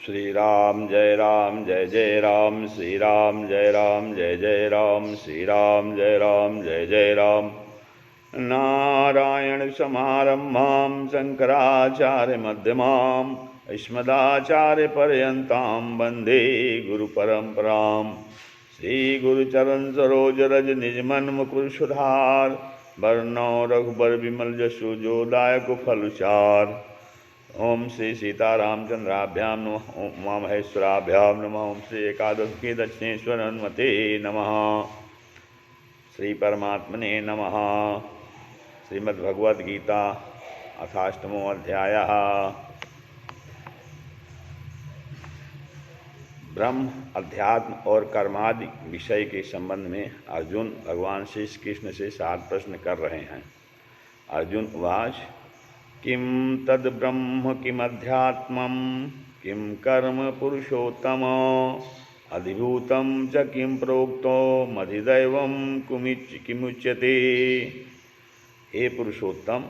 श्री राम जय जय राम, श्री राम जय जय राम, श्री राम जय जय राम। नारायण समारंभां शंकराचार्य मध्यमाम् अस्मदाचार्य पर्यन्तां वन्दे गुरुपरम्पराम्। श्री गुरुचरण सरोज रज निज मन मुकुर सुधार, वरनौ रघुबर विमल जसु जो दायक फलचार। ओम श्री सीतारामचंद्राभ्याम नमः, ओम उमामहेश्वराभ्याम नमः, ओम श्री एकादशी दक्षिणेश्वर हनुमते नमः, श्री परमात्मने नमः। श्रीमद्भगवद्गीता अथाष्टमो अध्यायः। ब्रह्म, अध्यात्म और कर्मादि विषय के संबंध में अर्जुन भगवान श्री कृष्ण से 7 प्रश्न कर रहे हैं। अर्जुन उवाच किं तद् ब्रह्म किमध्यात्मं किं कर्म पुरुषोत्तम अधिभूतं च किं प्रोक्तो मधिदैवं किमुच्यते। हे पुरुषोत्तम,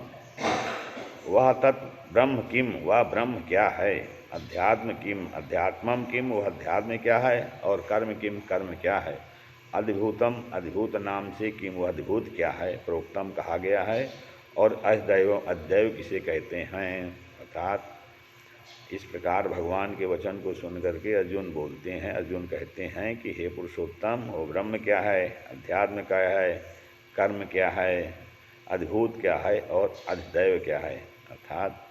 वह तत् ब्रह्म किम, वह ब्रह्म क्या है, अध्यात्म किम, अध्यात्मम किम, वह अध्यात्म क्या है, और कर्म किम, कर्म क्या है, अधिभूतम, अधिभूत नाम से किम, वह अधिभूत क्या है, प्रोक्तम कहा गया है, और अध्यैव, अध्यैव किसे कहते हैं। अर्थात इस प्रकार भगवान के वचन को सुन करके अर्जुन बोलते हैं। अर्जुन कहते हैं कि हे पुरुषोत्तम, वो ब्रह्म क्या है, अध्यात्म क्या है, कर्म क्या है, अधिभूत क्या है, और अधिदैव क्या है। अर्थात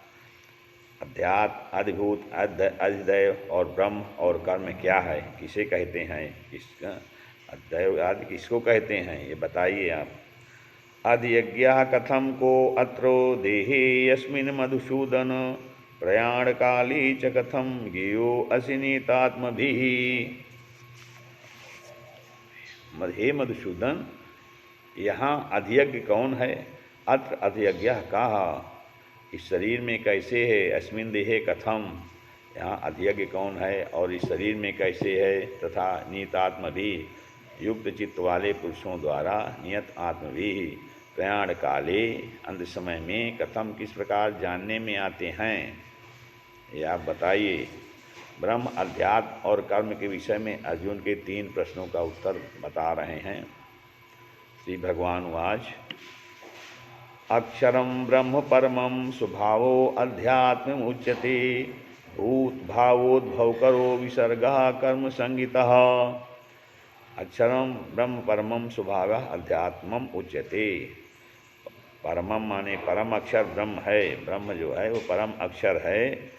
अध्यात्म, अधिभूत, अधिदैव और ब्रह्म और कर्म क्या है, किसे कहते हैं, किसका अध्यैव आदि किसको कहते हैं, ये बताइए आप। अधियज्ञः कथम को अत्रो देहे यस्मिन् मधुसूदन प्रयाण काली च कथम ज्ञेयो असि नीतात्मभिः। हे मधुसूदन, यहाँ अधियज्ञ कौन है। अत्र अधियज्ञः कहा, इस शरीर में कैसे है। अस्मिन् देहे कथम, यहाँ अधियज्ञ कौन है और इस शरीर में कैसे है। तथा नीतात्म भी, युक्त चित्त वाले पुरुषों द्वारा नियत आत्म भी प्रयाण काले, अंत समय में, कथम किस प्रकार जानने में आते हैं, ये आप बताइए। ब्रह्म, अध्यात्म और कर्म के विषय में अर्जुन के 3 प्रश्नों का उत्तर बता रहे हैं। श्री भगवान वाच अक्षरम ब्रह्म परमं स्वभावो अध्यात्म उच्यते भूत भावोद्भव करो विसर्गः कर्म संगितः। अक्षरम ब्रह्म परमं स्वभावः अध्यात्मम उच्यते। परमम माने परम अक्षर ब्रह्म है। ब्रह्म जो है वो परम अक्षर है।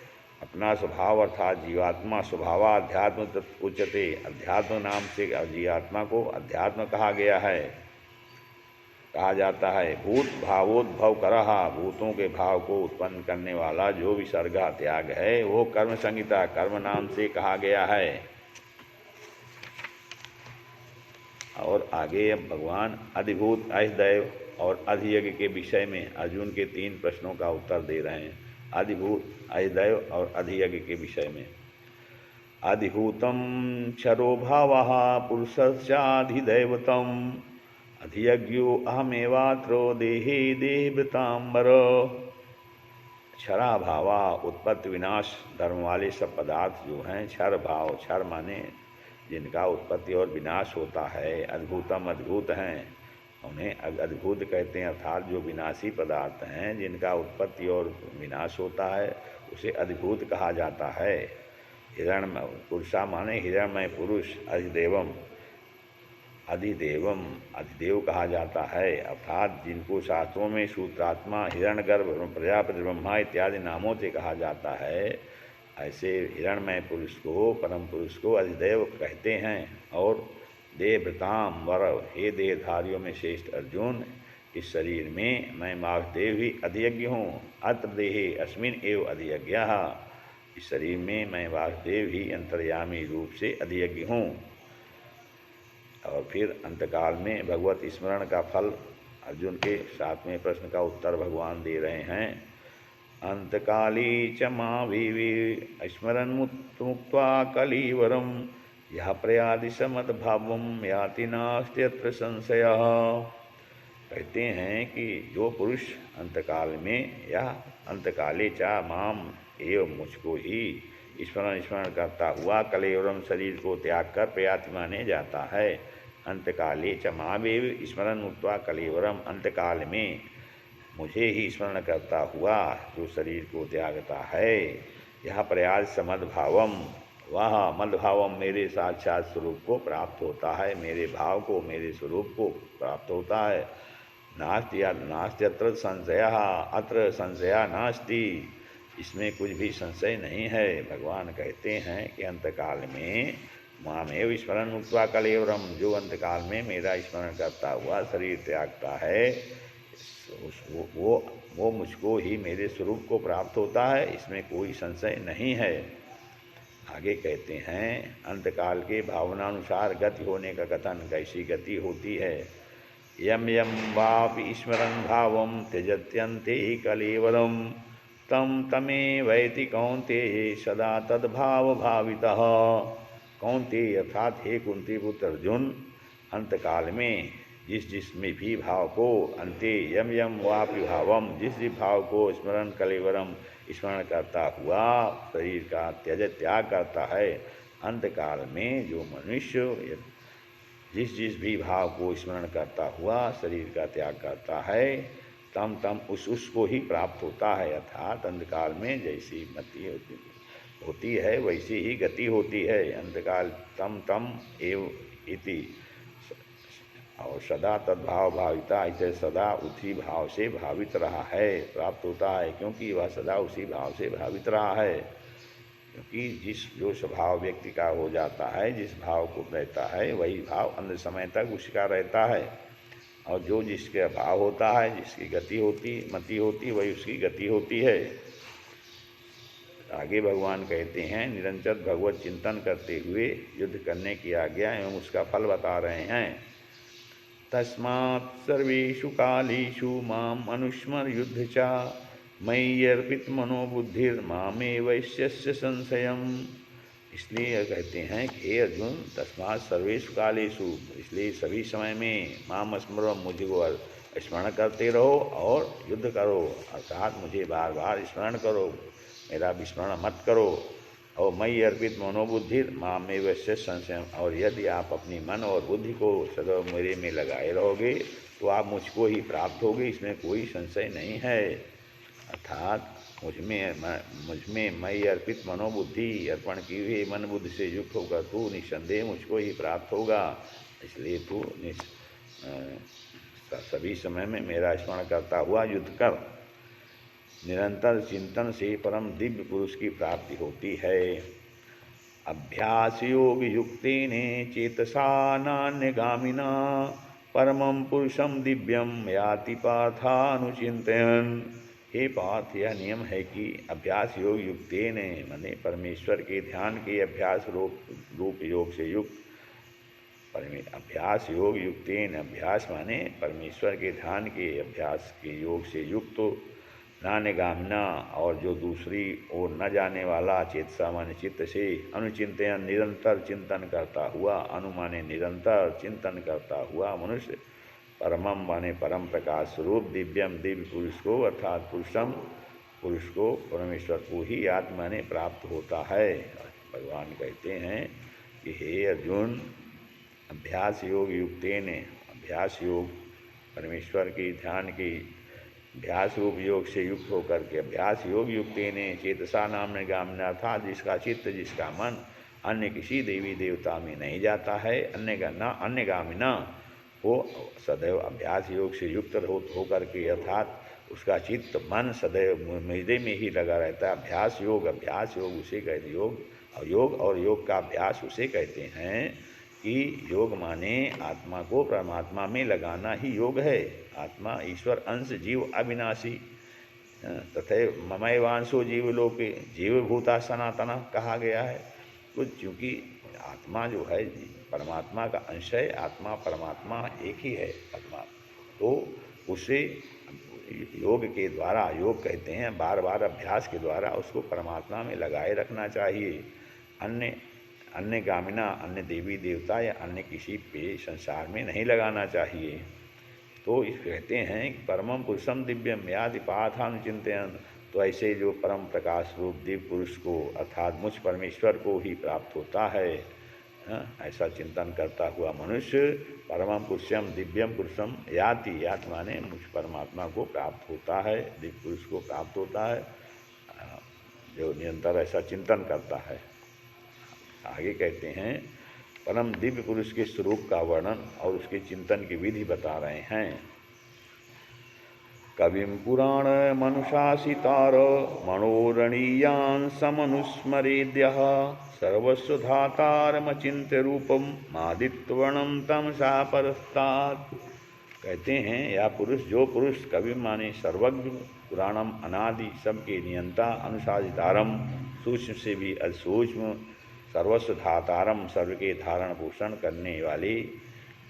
अपना स्वभाव अर्थात जीवात्मा स्वभाव अध्यात्म उच्यते। अध्यात्म नाम से जीवात्मा को अध्यात्म कहा गया है, कहा जाता है। भूत भावोद्भव करहा, भूतों के भाव को उत्पन्न करने वाला जो विसर्ग त्याग है वो कर्म संहिता, कर्म नाम से कहा गया है। और आगे अब भगवान अधिभूत, अधिदैव और अधियज्ञ के विषय में अर्जुन के 3 प्रश्नों का उत्तर दे रहे हैं। अधिभूत, अधिदैव और अधियज्ञ के विषय में। अधिभूतम क्षरो भावः पुरुषस्याधिदैवतम अधियज्ञो अहमेवात्रो देहे देहवृतांबर। क्षरा भावा, उत्पत्ति विनाश धर्म वाले सब पदार्थ जो हैं क्षर भाव, क्षर माने जिनका उत्पत्ति और विनाश होता है। अद्भुतम, अद्भुत हैं, उन्हें अद्भुत कहते हैं। अर्थात जो विनाशी पदार्थ हैं जिनका उत्पत्ति और विनाश होता है उसे अद्भुत कहा जाता है। हिरण्मय पुरुषा माने हिरण्मय पुरुष, अधिदेवम, अधिदेवम, अधिदेव कहा जाता है। अर्थात जिनको शास्त्रों में सूत्रात्मा, हिरण्यगर्भ, प्रजापति, ब्रह्मा इत्यादि नामों से कहा जाता है, ऐसे हिरण्मय पुरुष को, परम पुरुष को अधिदेव कहते हैं। और देहभृताम वर, हे देहधारियों में श्रेष्ठ अर्जुन, इस शरीर में मैं वासुदेव ही अधियज्ञ हूँ। अत्र देहे अस्मिन् एव अधियज्ञः, इस शरीर में मैं वासुदेव ही अंतर्यामी रूप से अधियज्ञ हूँ। और फिर अंतकाल में भगवत स्मरण का फल, अर्जुन के 7वें प्रश्न का उत्तर भगवान दे रहे हैं। अंतकाली च मां स्मरन् मुक्त्वा कलीवरम यह प्रयादि समद्भावम याति नास्त्यत्र संशयः। कहते हैं कि जो पुरुष अंतकाल में, यह अंतकाले चा माम एवं मुझको ही स्मरण स्मरण करता हुआ कलेवरम शरीर को त्याग कर प्रयाति माने जाता है। अंतकाले च मामेव स्मरण मुक्त्वा कलेवरम, अंतकाल में मुझे ही स्मरण करता हुआ जो शरीर को त्यागता है, यह प्रयास समद्भावम, वह मद्भावम मेरे साक्षात स्वरूप को प्राप्त होता है, मेरे भाव को, मेरे स्वरूप को प्राप्त होता है। नास्त्यत्र संशय, अत्र संशया नास्ति, इसमें कुछ भी संशय नहीं है। भगवान कहते हैं कि अंतकाल में मामेव स्मरण मुक्त्वा कलेवरम, जो अंतकाल में मेरा स्मरण करता हुआ शरीर त्यागता है, वो मुझको ही मेरे स्वरूप को प्राप्त होता है, इसमें कोई संशय नहीं है। आगे कहते हैं अंतकाल के भावनानुसार गति होने का कथन, कैसी गति होती है। यम यम वापि स्मरन् भावम त्यजत्यन्ते कलेवरम, तम तमेवैति कौन्तेय सदा तद्भाव भावितः। कौन्तेय अर्थात हे कुंती पुत्र अर्जुन, अंतकाल में जिस जिस में भी भाव को, अंते यम यम वापि भावम, जिस जिस भाव को स्मरण कलेवरम स्मरण करता हुआ शरीर का त्याग करता है, अंतकाल में जो मनुष्य जिस जिस भी भाव को स्मरण करता हुआ शरीर का त्याग करता है, तम तम उसको ही प्राप्त होता है। अर्थात अंतकाल में जैसी मति होती है वैसी ही गति होती है। अंतकाल तम तम एव इति, और सदा तद्भाव भाविता, इसे सदा उसी भाव से भावित रहा है, प्राप्त होता है, क्योंकि वह सदा उसी भाव से भावित रहा है। क्योंकि जो स्वभाव व्यक्ति का हो जाता है, जिस भाव को रहता है, वही भाव अंत समय तक उसका रहता है, और जो जिसके भाव होता है, जिसकी गति होती मति होती, वही उसकी गति होती है। आगे भगवान कहते हैं निरंतर भगवत चिंतन करते हुए युद्ध करने की आज्ञा एवं उसका फल बता रहे हैं। तस्मात् सर्वेषु कालेषु माम अनुस्मर युद्ध चा, मयि अर्पित मनोबुद्धिर्मामेवैष्यस्य संशयम्। इसलिए कहते हैं कि हे अर्जुन, तस्मात् सर्वेषु कालेषु, इसलिए सभी समय में माम स्मरो, मुझको स्मरण करते रहो और युद्ध करो, अर्थात मुझे बार बार स्मरण करो, मेरा विस्मरण मत करो। और मयि अर्पित मनोबुद्धि मामेवैष्य संशय, और यदि आप अपनी मन और बुद्धि को सदैव मेरे में लगाए रहोगे तो आप मुझको ही प्राप्त होगे, इसमें कोई संशय नहीं है। अर्थात मुझमें मयि अर्पित मनोबुद्धि, अर्पण की हुई मन बुद्धि से युक्त होकर तू निस्संदेह मुझको ही प्राप्त होगा। इसलिए तू सभी समय में मेरा स्मरण करता हुआ युद्ध कर। निरंतर चिंतन से परम दिव्य पुरुष की प्राप्ति होती है। अभ्यास योग युक्तेन चेतसा नान्यगामिना, परमं पुरुषम दिव्यम याति पार्थानुचिन्तयन्। हे पार्थ, यह नियम है कि अभ्यास योग युक्तेन, माने परमेश्वर के ध्यान के अभ्यास रूप योग से युक्त, अभ्यास योग युक्तेन, अभ्यास माने परमेश्वर के ध्यान के अभ्यास के योग से युक्त, नान्यगामिना, और जो दूसरी ओर न जाने वाला, चेतसा माने चित्त से, अनुचिंतन निरंतर चिंतन करता हुआ, अनुमाने निरंतर चिंतन करता हुआ मनुष्य, परमम माने परम प्रकाश स्वरूप, दिव्यम दिव्य पुरुष को, अर्थात पुरुष को, परमेश्वर को ही आत्मा ने प्राप्त होता है। भगवान कहते हैं कि हे अर्जुन, अभ्यास योग युक्तेन, अभ्यास योग परमेश्वर के ध्यान की अभ्यास रूप योग से युक्त होकर के, अभ्यास योग युक्तेन चेतसा नान्यगामिना, था जिसका चित्त, जिसका मन अन्य किसी देवी देवता में नहीं जाता है, अन्यगामिना, वो सदैव अभ्यास योग से युक्त होकर के, अर्थात उसका चित्त मन सदैव मेरे में ही लगा रहता है। अभ्यास योग उसे कहते, योग और योग का अभ्यास उसे कहते हैं कि योग माने आत्मा को परमात्मा में लगाना ही योग है। आत्मा ईश्वर अंश जीव अविनाशी, तथा ममैवांशो जीवलोके, जीवभूता सनातना कहा गया है। तो चूँकि आत्मा जो है परमात्मा का अंश है, आत्मा परमात्मा एक ही है आत्मा, तो उसे योग के द्वारा, योग कहते हैं बार बार अभ्यास के द्वारा उसको परमात्मा में लगाए रखना चाहिए। अन्य गामिना, अन्य देवी देवता या अन्य किसी पे संसार में नहीं लगाना चाहिए। तो इस कहते हैं कि परमम पुरुषम दिव्यम याति पार्थानुचिंतयन्, तो ऐसे जो परम प्रकाश रूप दिव्य पुरुष को अर्थात मुझ परमेश्वर को ही प्राप्त होता है। ऐसा चिंतन करता हुआ मनुष्य परमम पुरुषम दिव्यम पुरुषम याति, याति माने मुझ परमात्मा को प्राप्त होता है, दिव्य पुरुष को प्राप्त होता है, जो निरंतर ऐसा चिंतन करता है। आगे कहते हैं परम दिव्य पुरुष के स्वरूप का वर्णन और उसके चिंतन की विधि बता रहे हैं। कविं पुराण मनुशासितार मनोरणीयान् समनुस्मरेद्यः सर्वस्वधातारमचिन्त्य रूपम मादित्यवर्णम तमसा परस्तात्। कहते हैं या पुरुष, जो पुरुष कवि माने सर्वज्ञ, पुराणम अनादि, सबके नियंता, अनुशासितारम सूक्ष्म से भी असूक्ष्म, सर्वस्व धातारम सर्व के धारण पोषण करने वाले,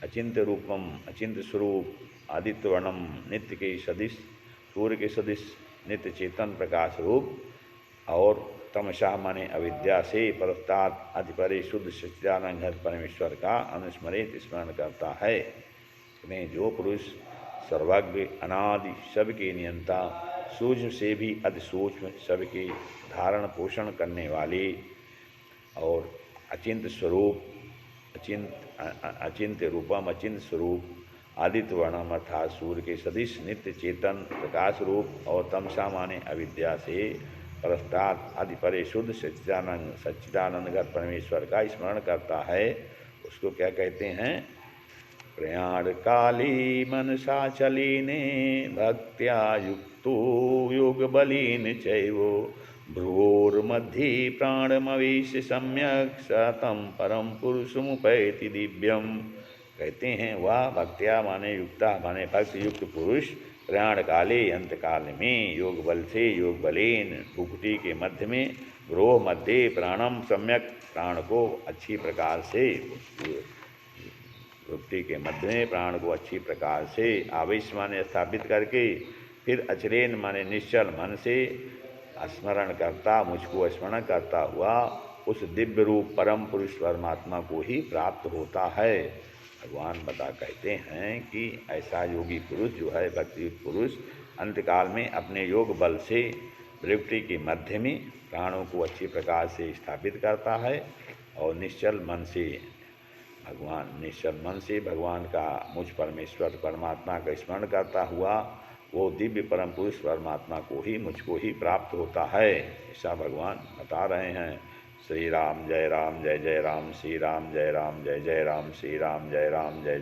अचिंत्य रूपम अचिंत्य स्वरूप, आदित्य वर्णम नित्य के सदिश, सूर्य के सदिश नित्य चेतन प्रकाश रूप, और तमसा माने अविद्या से परस्तात् अधिपरे शुद्ध सच्चिदानंद घन परमेश्वर का अनुस्मरित स्मरण करता है। में जो पुरुष सर्वज्ञ अनादि सबके नियंता, सूक्ष्म से भी अति सूक्ष्म सबके धारण पोषण करने वाले, और अचिंत्य स्वरूप अचिंत्य रूपम अचिंत्य स्वरूप, आदित्य वर्णम अर्थात सूर्य के सदिश नित्य चेतन प्रकाश रूप, और तमसा माने अविद्या से परस्तात् अधिपरे शुद्ध सच्चिदानंद परमेश्वर का स्मरण करता है। उसको क्या कहते हैं? प्रयाण काली मनसा चलीने भक्त्या युक्तो योग बलीन चैवो भ्रुवोर्मध्ये प्राणमवेश सम्यक सतम परम पुरुषमुपैति दिव्यम। कहते हैं वह भक्त्या माने युक्ता माने भक्त युक्त पुरुष प्रयाण काले अंत काल में योग बल से, योग बलेन भुकुटी के मध्य में, भ्रोह मध्य प्राणम सम्यक प्राण को अच्छी प्रकार से, भुकुटी के मध्य में प्राण को अच्छी प्रकार से आवेश माने स्थापित करके, फिर अचरेन माने निश्चल मन से स्मरण करता, मुझको स्मरण करता हुआ उस दिव्य रूप परम पुरुष परमात्मा को ही प्राप्त होता है। भगवान कहते हैं कि ऐसा योगी पुरुष जो है, भक्ति पुरुष, अंतकाल में अपने योग बल से भृकुटी के मध्य में प्राणों को अच्छी प्रकार से स्थापित करता है, और निश्चल मन से भगवान का, मुझ परमेश्वर परमात्मा का स्मरण करता हुआ वो दिव्य परम पुरुष परमात्मा को ही, मुझको ही प्राप्त होता है। ऐसा भगवान बता रहे हैं। श्री राम जय राम जय जय राम, श्री राम जय राम जय जय राम, श्री राम जय राम जय जय